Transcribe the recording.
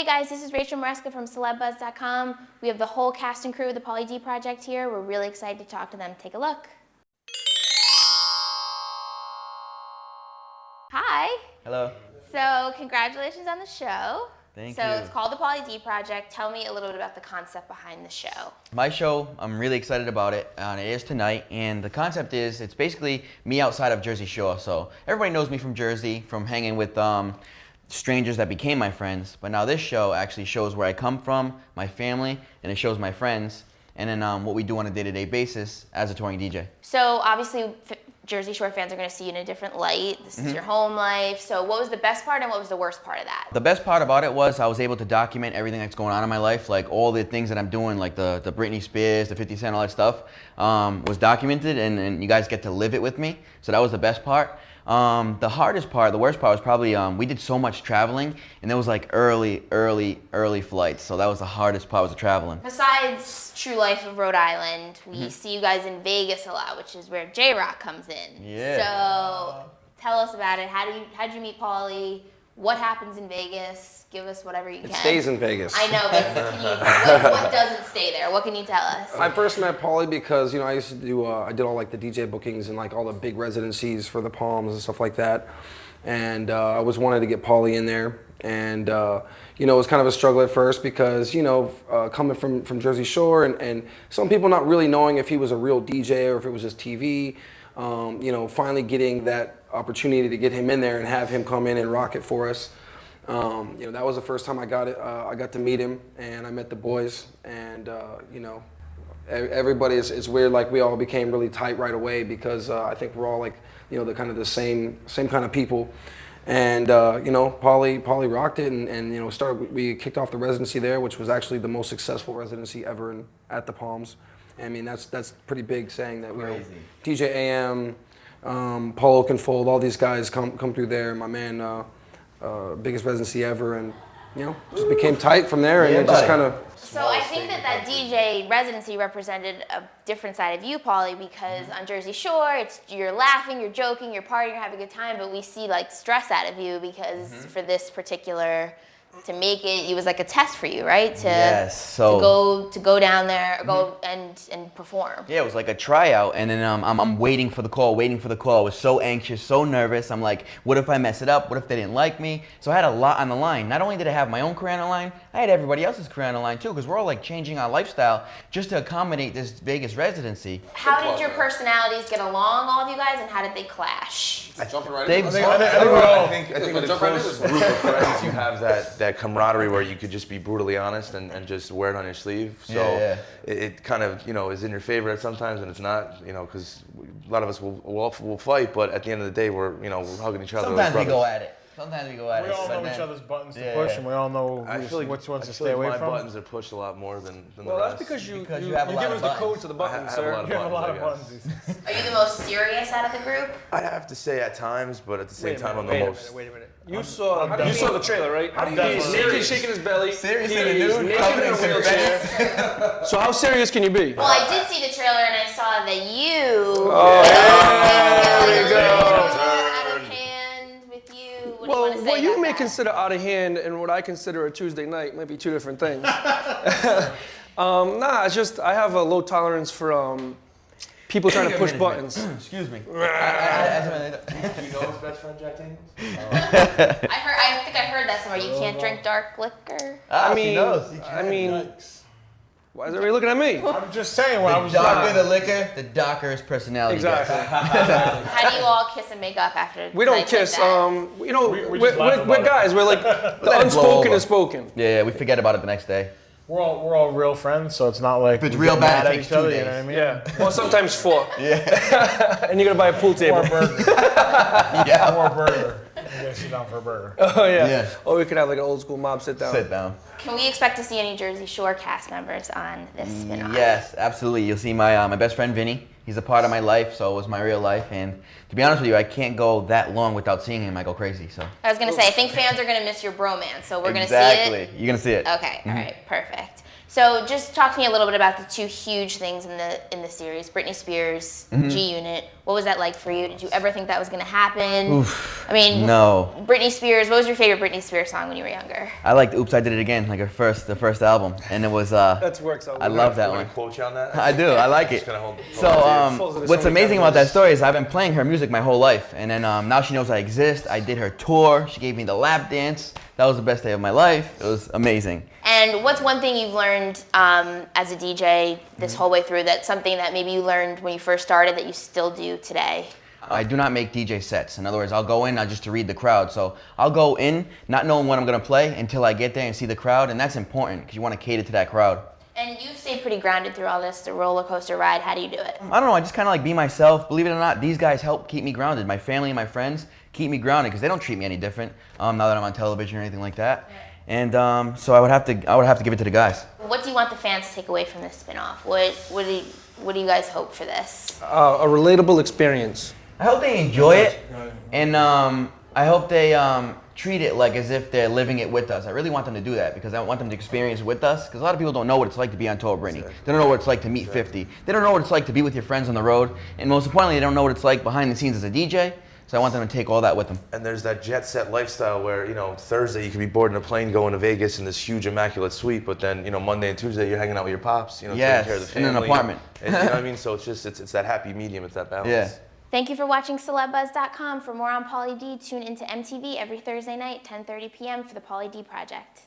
Hey guys, this is Rachel Maresca from CELEBUZZ.com. We have the whole cast and crew of the Pauly D Project here. We're really excited to talk to them. Take a look. Hi. Hello. So congratulations on the show. Thank you. So it's called the Pauly D Project. Tell me a little bit about the concept behind the show. My show, I'm really excited about it. It is tonight, and the concept is it's basically me outside of Jersey Shore. So everybody knows me from Jersey, from hanging with strangers that became my friends. But now this show actually shows where I come from, my family, and it shows my friends, and then what we do on a day-to-day basis as a touring DJ. So obviously Jersey Shore fans are going to see you in a different light. This is your home life. So what was the best part and what was the worst part of that? The best part about it was I was able to document everything that's going on in my life, like all the things that I'm doing, like the Britney Spears, the 50 Cent, all that stuff, was documented, and you guys get to live it with me. So that was the best part. The hardest part, the worst part was probably we did so much traveling, and there was like early flights. So that was the hardest part, was the traveling. Besides True Life of Rhode Island, we see you guys in Vegas a lot, which is where J-Rock comes in. Yeah. So tell us about it. How'd you meet Pauly? What happens in Vegas? Give us whatever you can. It stays in Vegas. I know, but what doesn't stay there? What can you tell us? I first met Pauly because, I used to do, I did all like the DJ bookings and like all the big residencies for the Palms and stuff like that. And I was wanting to get Pauly in there. And, it was kind of a struggle at first because, coming from Jersey Shore and some people not really knowing if he was a real DJ or if it was just TV, finally getting that opportunity to get him in there and have him come in and rock it for us. That was the first time I got it. I got to meet him and I met the boys, and everybody is weird. Like we all became really tight right away because I think we're all like the kind of the same kind of people. And Pauly rocked it, and we kicked off the residency there, which was actually the most successful residency ever at the Palms. I mean that's pretty big, saying that DJ AM, Paul Oakenfold, all these guys come through there. My man, biggest residency ever, and just became tight from there, and it just kind of. So I think that DJ residency represented a different side of you, Pauly, because on Jersey Shore, you're laughing, you're joking, you're partying, you're having a good time, but we see like stress out of you because for this particular. To make it, it was like a test for you, right? Yes. To go down there, go and perform. Yeah, it was like a tryout, and then I'm waiting for the call. I was so anxious, so nervous. I'm like, what if I mess it up? What if they didn't like me? So I had a lot on the line. Not only did I have my own career on the line, I had everybody else's career on the line too, because we're all like changing our lifestyle just to accommodate this Vegas residency. How did your personalities get along, all of you guys, and how did they clash? Jumping right in. I think with a close group of friends, you have that camaraderie where you could just be brutally honest and just wear it on your sleeve. So it kind of is in your favor sometimes, and it's not, because a lot of us will fight, but at the end of the day we're hugging each other. Sometimes we go at it. We all know each other's buttons to push, and we all know which ones to stay away from. My buttons are pushed a lot more than the rest. Well, that's because you have give us the code to the buttons, sir. You have a lot of buttons. Are you the most serious out of the group? I have to say at times, but at the same time I'm the most. Wait a minute. You saw the trailer, right? How do you He's naked, shaking his belly. Serious He's in a nude, naked covered in a in wheelchair. So how serious can you be? Well, I did see the trailer and I saw that you. Oh, there we go. Out of hand with you. What do you want to say what you about may that? consider out of hand and what I consider a Tuesday night might be two different things. It's just I have a low tolerance for people trying to push buttons. Excuse me. Do you know his best friend, Jack Daniels? I think I heard that somewhere. You can't drink dark liquor. I mean, why is everybody looking at me? I'm just saying. The darker the liquor, the darker his personality Exactly. gets. How do you all kiss and make up after? We don't nights kiss. Like that? We're guys. We're like the unspoken is spoken. Yeah, we forget about it the next day. We're all real friends, so it's not like If it's we real get bad, mad it at takes each other, 2 you know days. what I mean? Yeah. Well, sometimes 4. Yeah. And you're gonna buy a pool table. Or a burger. Yeah. Or a burger. You gotta sit down for a burger. Oh yeah. Yeah. Or we could have like an old school mob sit down. Sit down. Can we expect to see any Jersey Shore cast members on this spin-off? Yes, absolutely. You'll see my best friend Vinny. He's a part of my life, so it was my real life. And to be honest with you, I can't go that long without seeing him. I go crazy. So. I was gonna say, I think fans are gonna miss your bromance, so we're gonna see it. Exactly. You're gonna see it. Okay. All right. Perfect. So just talk to me a little bit about the two huge things in the series, Britney Spears, G Unit. What was that like for you? Did you ever think that was going to happen? Oof, I mean, no. Britney Spears. What was your favorite Britney Spears song when you were younger? I liked "Oops, I Did It Again," like the first album, and it was. That works out. I love that Want one. to quote you on that? I do. I like it. Just gonna hold So what's amazing about that story is I've been playing her music my whole life, and then now she knows I exist. I did her tour. She gave me the lap dance. That was the best day of my life. It was amazing. And what's one thing you've learned as a DJ this whole way through, that's something that maybe you learned when you first started that you still do today? I do not make DJ sets. In other words, I'll go in not just to read the crowd. So I'll go in not knowing what I'm going to play until I get there and see the crowd, and that's important because you want to cater to that crowd. And you've stayed pretty grounded through all this, the roller coaster ride. How do you do it? I don't know. I just kind of like be myself. Believe it or not, these guys help keep me grounded. My family and my friends keep me grounded because they don't treat me any different now that I'm on television or anything like that. And so I would have to give it to the guys. What do you want the fans to take away from this spinoff? What do you guys hope for this? A relatable experience. I hope they enjoy it, and I hope they treat it like as if they're living it with us. I really want them to do that because I want them to experience it with us. Because a lot of people don't know what it's like to be on tour with Britney. They don't know what it's like to meet 50. They don't know what it's like to be with your friends on the road. And most importantly, they don't know what it's like behind the scenes as a DJ. So I want them to take all that with them. And there's that jet set lifestyle where, Thursday you could be boarding a plane going to Vegas in this huge immaculate suite, but then, Monday and Tuesday you're hanging out with your pops, taking care of the family. In an apartment. And, you know what I mean? So it's that happy medium, it's that balance. Yeah. Thank you for watching CELEBUZZ.com. For more on Pauly D, tune into MTV every Thursday night, 10:30 p.m. for the Pauly D Project.